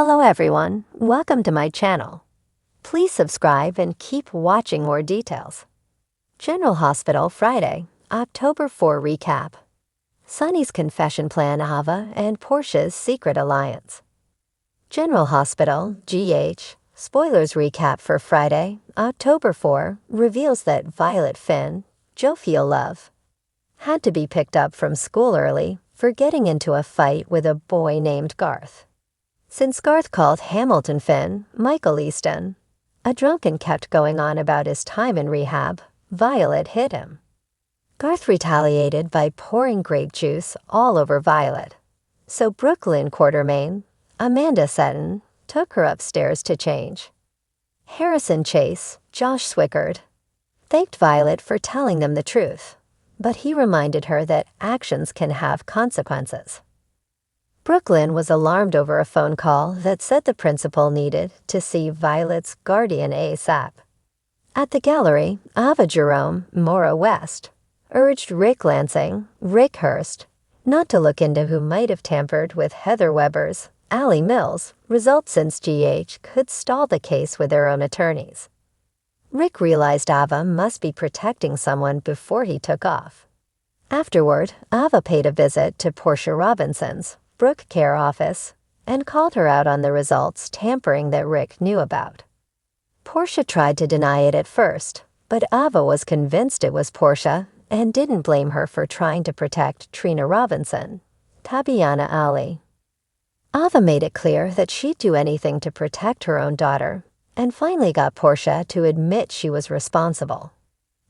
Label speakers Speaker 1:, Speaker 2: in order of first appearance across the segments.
Speaker 1: Hello everyone, welcome to my channel. Please subscribe and keep watching more details. General Hospital Friday, October 4 recap. Sonny's confession plan Ava and Portia's secret alliance. General Hospital, GH, spoilers recap for Friday, October 4 reveals that Violet Finn, jovial love, had to be picked up from school early for getting into a fight with a boy named Garth. Since Garth called Hamilton Finn Michael Easton a drunk and kept going on about his time in rehab, Violet hit him. Garth retaliated by pouring grape juice all over Violet, so Brooklyn Quartermain, Amanda Seton, took her upstairs to change. Harrison Chase, Josh Swickard, thanked Violet for telling them the truth, but he reminded her that actions can have consequences. Brooklyn was alarmed over a phone call that said the principal needed to see Violet's guardian ASAP. At the gallery, Ava Jerome, Maura West, urged Rick Lansing, Rick Hurst, not to look into who might have tampered with Heather Weber's, Allie Mills, results since GH could stall the case with their own attorneys. Rick realized Ava must be protecting someone before he took off. Afterward, Ava paid a visit to Portia Robinson's Brook Care office and called her out on the results tampering that Rick knew about. Portia tried to deny it at first, but Ava was convinced it was Portia and didn't blame her for trying to protect Trina Robinson, Tabiana Ali. Ava made it clear that she'd do anything to protect her own daughter and finally got Portia to admit she was responsible.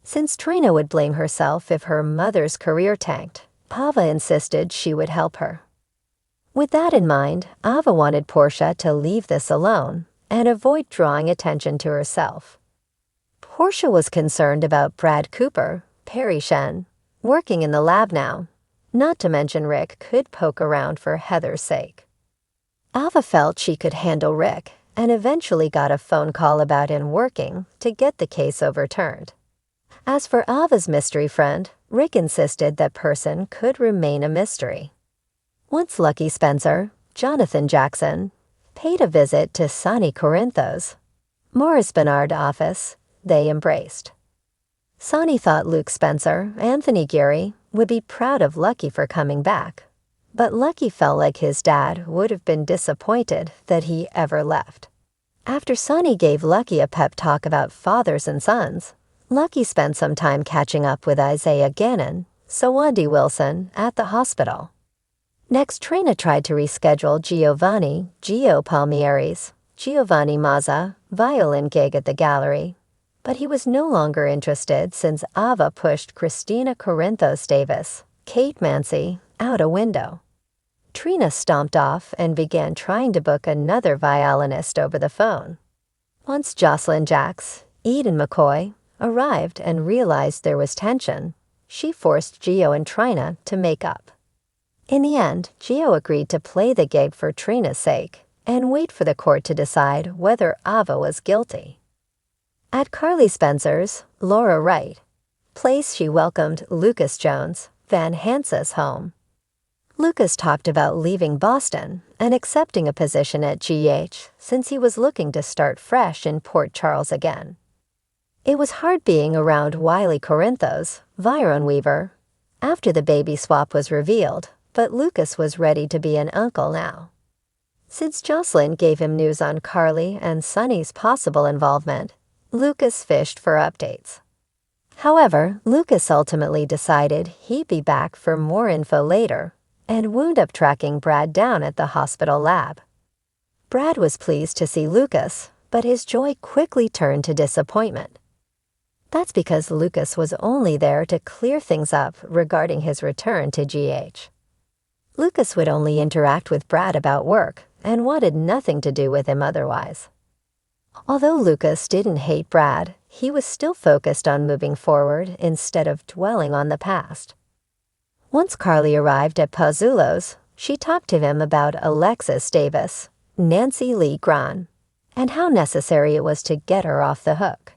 Speaker 1: Since Trina would blame herself if her mother's career tanked, Ava insisted she would help her. With that in mind, Ava wanted Portia to leave this alone and avoid drawing attention to herself. Portia was concerned about Brad Cooper, Perry Shen, working in the lab now, not to mention Rick could poke around for Heather's sake. Ava felt she could handle Rick and eventually got a phone call about him working to get the case overturned. As for Ava's mystery friend, Rick insisted that person could remain a mystery. Once Lucky Spencer, Jonathan Jackson, paid a visit to Sonny Corinthos, Morris Bernard office, they embraced. Sonny thought Luke Spencer, Anthony Geary, would be proud of Lucky for coming back, but Lucky felt like his dad would have been disappointed that he ever left. After Sonny gave Lucky a pep talk about fathers and sons, Lucky spent some time catching up with Isaiah Gannon, Sawandi Wilson, at the hospital. Next, Trina tried to reschedule Gio Palmieri's Giovanni Mazza violin gig at the gallery, but he was no longer interested since Ava pushed Christina Corinthos Davis, Kate Mancy, out a window. Trina stomped off and began trying to book another violinist over the phone. Once Jocelyn Jacks, Eden McCoy, arrived and realized there was tension, she forced Gio and Trina to make up. In the end, Gio agreed to play the gig for Trina's sake and wait for the court to decide whether Ava was guilty. At Carly Spencer's, Laura Wright, place she welcomed Lucas Jones, Van Hansa's home. Lucas talked about leaving Boston and accepting a position at GH since he was looking to start fresh in Port Charles again. It was hard being around Wiley Corinthos, Viron Weaver, after the baby swap was revealed, but Lucas was ready to be an uncle now. Since Jocelyn gave him news on Carly and Sonny's possible involvement, Lucas fished for updates. However, Lucas ultimately decided he'd be back for more info later and wound up tracking Brad down at the hospital lab. Brad was pleased to see Lucas, but his joy quickly turned to disappointment. That's because Lucas was only there to clear things up regarding his return to GH. Lucas would only interact with Brad about work and wanted nothing to do with him otherwise. Although Lucas didn't hate Brad, he was still focused on moving forward instead of dwelling on the past. Once Carly arrived at Pazzulo's, she talked to him about Alexis Davis, Nancy Lee Gran, and how necessary it was to get her off the hook.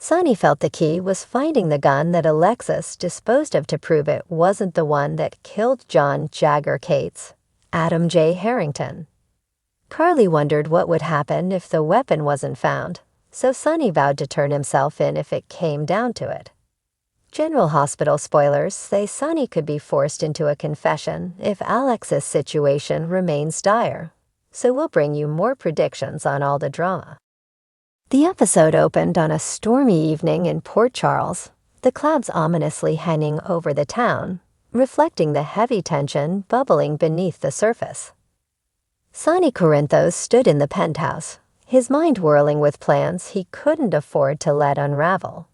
Speaker 1: Sonny felt the key was finding the gun that Alexis disposed of to prove it wasn't the one that killed John Jagger Cates, Adam J. Harrington. Carly wondered what would happen if the weapon wasn't found, so Sonny vowed to turn himself in if it came down to it. General Hospital spoilers say Sonny could be forced into a confession if Alex's situation remains dire, so we'll bring you more predictions on all the drama. The episode opened on a stormy evening in Port Charles, the clouds ominously hanging over the town, reflecting the heavy tension bubbling beneath the surface. Sonny Corinthos stood in the penthouse, his mind whirling with plans he couldn't afford to let unravel.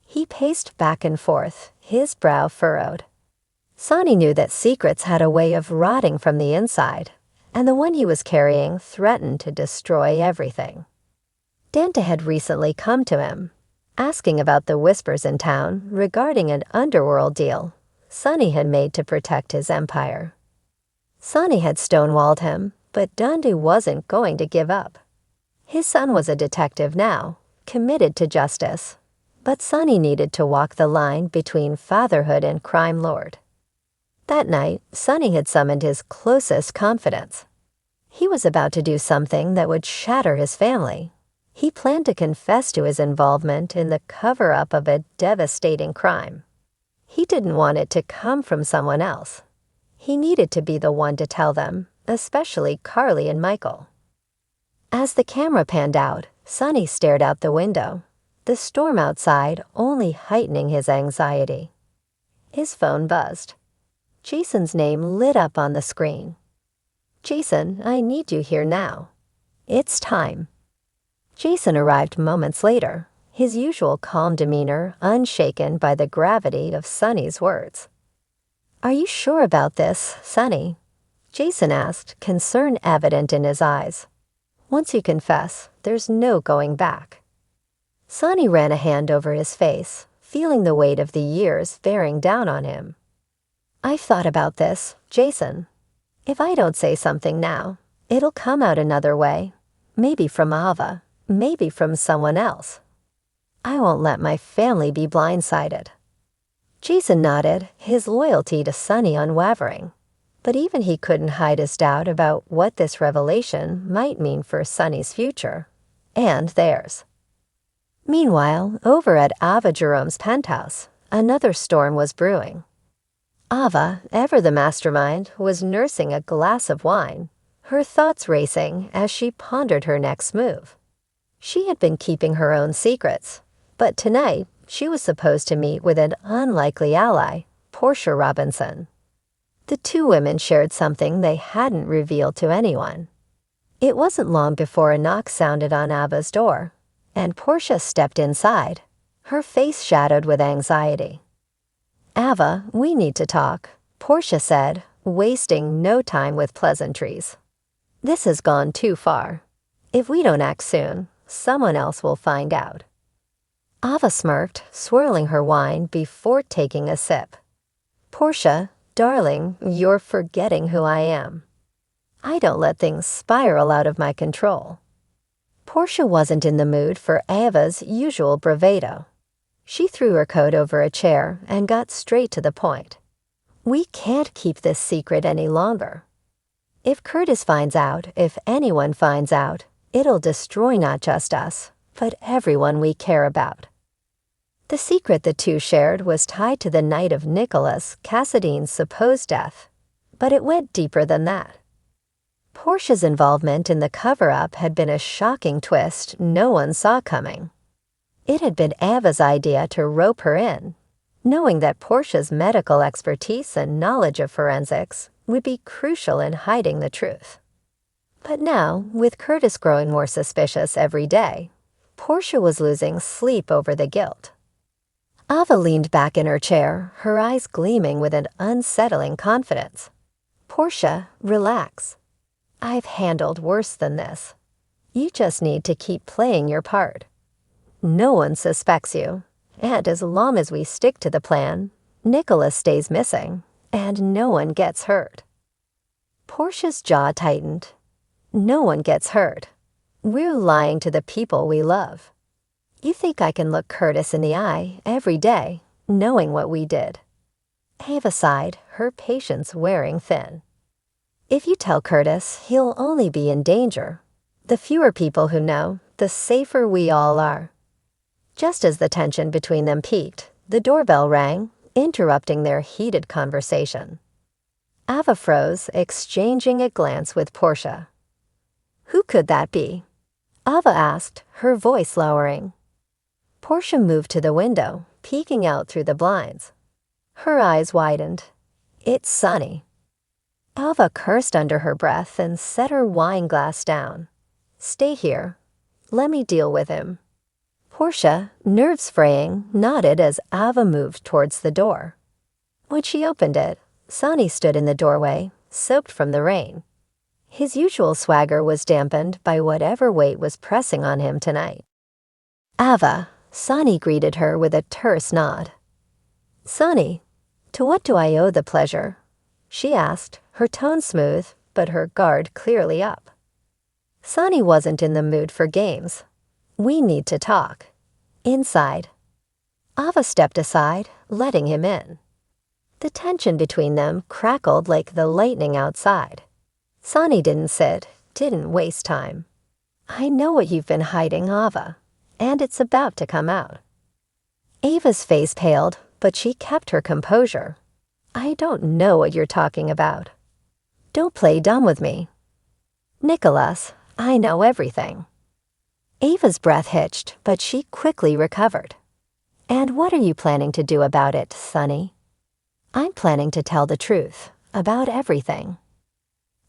Speaker 1: He paced back and forth, his brow furrowed. Sonny knew that secrets had a way of rotting from the inside, and the one he was carrying threatened to destroy everything. Danta had recently come to him, asking about the whispers in town regarding an underworld deal Sonny had made to protect his empire. Sonny had stonewalled him, but Dante wasn't going to give up. His son was a detective now, committed to justice, but Sonny needed to walk the line between fatherhood and crime lord. That night, Sonny had summoned his closest confidants. He was about to do something that would shatter his family. He planned to confess to his involvement in the cover-up of a devastating crime. He didn't want it to come from someone else. He needed to be the one to tell them, especially Carly and Michael. As the camera panned out, Sonny stared out the window, the storm outside only heightening his anxiety. His phone buzzed. Jason's name lit up on the screen. "Jason, I need you here now. It's time." Jason arrived moments later, his usual calm demeanor unshaken by the gravity of Sonny's words. "Are you sure about this, Sonny?" Jason asked, concern evident in his eyes. "Once you confess, there's no going back." Sonny ran a hand over his face, feeling the weight of the years bearing down on him. "I've thought about this, Jason. If I don't say something now, it'll come out another way. Maybe from Ava, maybe from someone else. I won't let my family be blindsided." Jason nodded, his loyalty to Sonny unwavering. But even he couldn't hide his doubt about what this revelation might mean for Sonny's future, and theirs. Meanwhile, over at Ava Jerome's penthouse, another storm was brewing. Ava, ever the mastermind, was nursing a glass of wine, her thoughts racing as she pondered her next move. She had been keeping her own secrets, but tonight she was supposed to meet with an unlikely ally, Portia Robinson. The two women shared something they hadn't revealed to anyone. It wasn't long before a knock sounded on Ava's door, and Portia stepped inside, her face shadowed with anxiety. "Ava, we need to talk," Portia said, wasting no time with pleasantries. "This has gone too far. If we don't act soon, someone else will find out." Ava smirked, swirling her wine before taking a sip. "Portia, darling, you're forgetting who I am. I don't let things spiral out of my control." Portia wasn't in the mood for Ava's usual bravado. She threw her coat over a chair and got straight to the point. "We can't keep this secret any longer. If Curtis finds out, if anyone finds out, it'll destroy not just us, but everyone we care about." The secret the two shared was tied to the night of Nicholas Cassadine's supposed death, but it went deeper than that. Portia's involvement in the cover-up had been a shocking twist no one saw coming. It had been Ava's idea to rope her in, knowing that Portia's medical expertise and knowledge of forensics would be crucial in hiding the truth. But now, with Curtis growing more suspicious every day, Portia was losing sleep over the guilt. Ava leaned back in her chair, her eyes gleaming with an unsettling confidence. "Portia, relax. I've handled worse than this. You just need to keep playing your part. No one suspects you, and as long as we stick to the plan, Nicholas stays missing, and no one gets hurt." Portia's jaw tightened. "No one gets hurt. We're lying to the people we love. You think I can look Curtis in the eye every day, knowing what we did?" Ava sighed, her patience wearing thin. If you tell Curtis, he'll only be in danger. The fewer people who know, the safer we all are." Just as the tension between them peaked, the doorbell rang, interrupting their heated conversation. Ava froze, exchanging a glance with Portia. "Who could that be?" Ava asked, her voice lowering. Portia moved to the window, peeking out through the blinds. Her eyes widened. "It's Sonny." Ava cursed under her breath and set her wine glass down. "Stay here. Let me deal with him." Portia, nerves fraying, nodded as Ava moved towards the door. When she opened it, Sonny stood in the doorway, soaked from the rain. His usual swagger was dampened by whatever weight was pressing on him tonight. "Ava," Sonny greeted her with a terse nod. "Sonny, to what do I owe the pleasure?" she asked, her tone smooth, but her guard clearly up. Sonny wasn't in the mood for games. "We need to talk. Inside." Ava stepped aside, letting him in. The tension between them crackled like the lightning outside. Sonny didn't sit, didn't waste time. "I know what you've been hiding, Ava, and it's about to come out." Ava's face paled, but she kept her composure. "I don't know what you're talking about. Don't play dumb with me." "Nicholas, I know everything." Ava's breath hitched, but she quickly recovered. "And what are you planning to do about it, Sonny?" "I'm planning to tell the truth, about everything."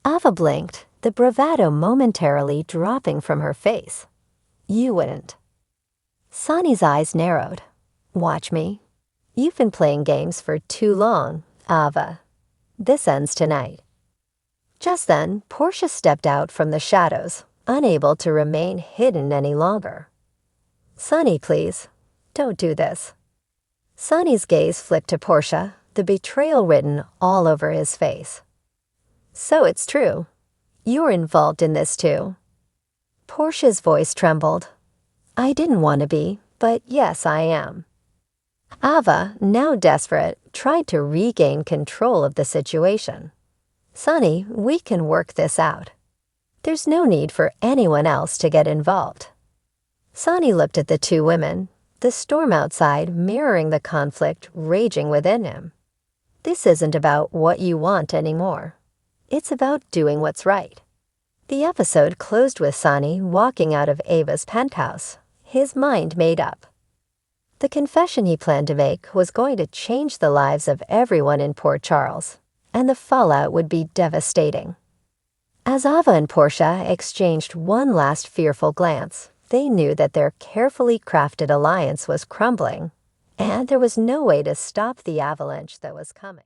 Speaker 1: Ava blinked, the bravado momentarily dropping from her face. "You wouldn't." Sonny's eyes narrowed. "Watch me. You've been playing games for too long, Ava. This ends tonight." Just then, Portia stepped out from the shadows, unable to remain hidden any longer. "Sonny, please, don't do this." Sonny's gaze flicked to Portia, the betrayal written all over his face. "So it's true. You're involved in this too." Portia's voice trembled. "I didn't want to be, but yes, I am." Ava, now desperate, tried to regain control of the situation. "Sonny, we can work this out. There's no need for anyone else to get involved." Sonny looked at the two women, the storm outside mirroring the conflict raging within him. "This isn't about what you want anymore. It's about doing what's right." The episode closed with Sonny walking out of Ava's penthouse, his mind made up. The confession he planned to make was going to change the lives of everyone in Port Charles, and the fallout would be devastating. As Ava and Portia exchanged one last fearful glance, they knew that their carefully crafted alliance was crumbling, and there was no way to stop the avalanche that was coming.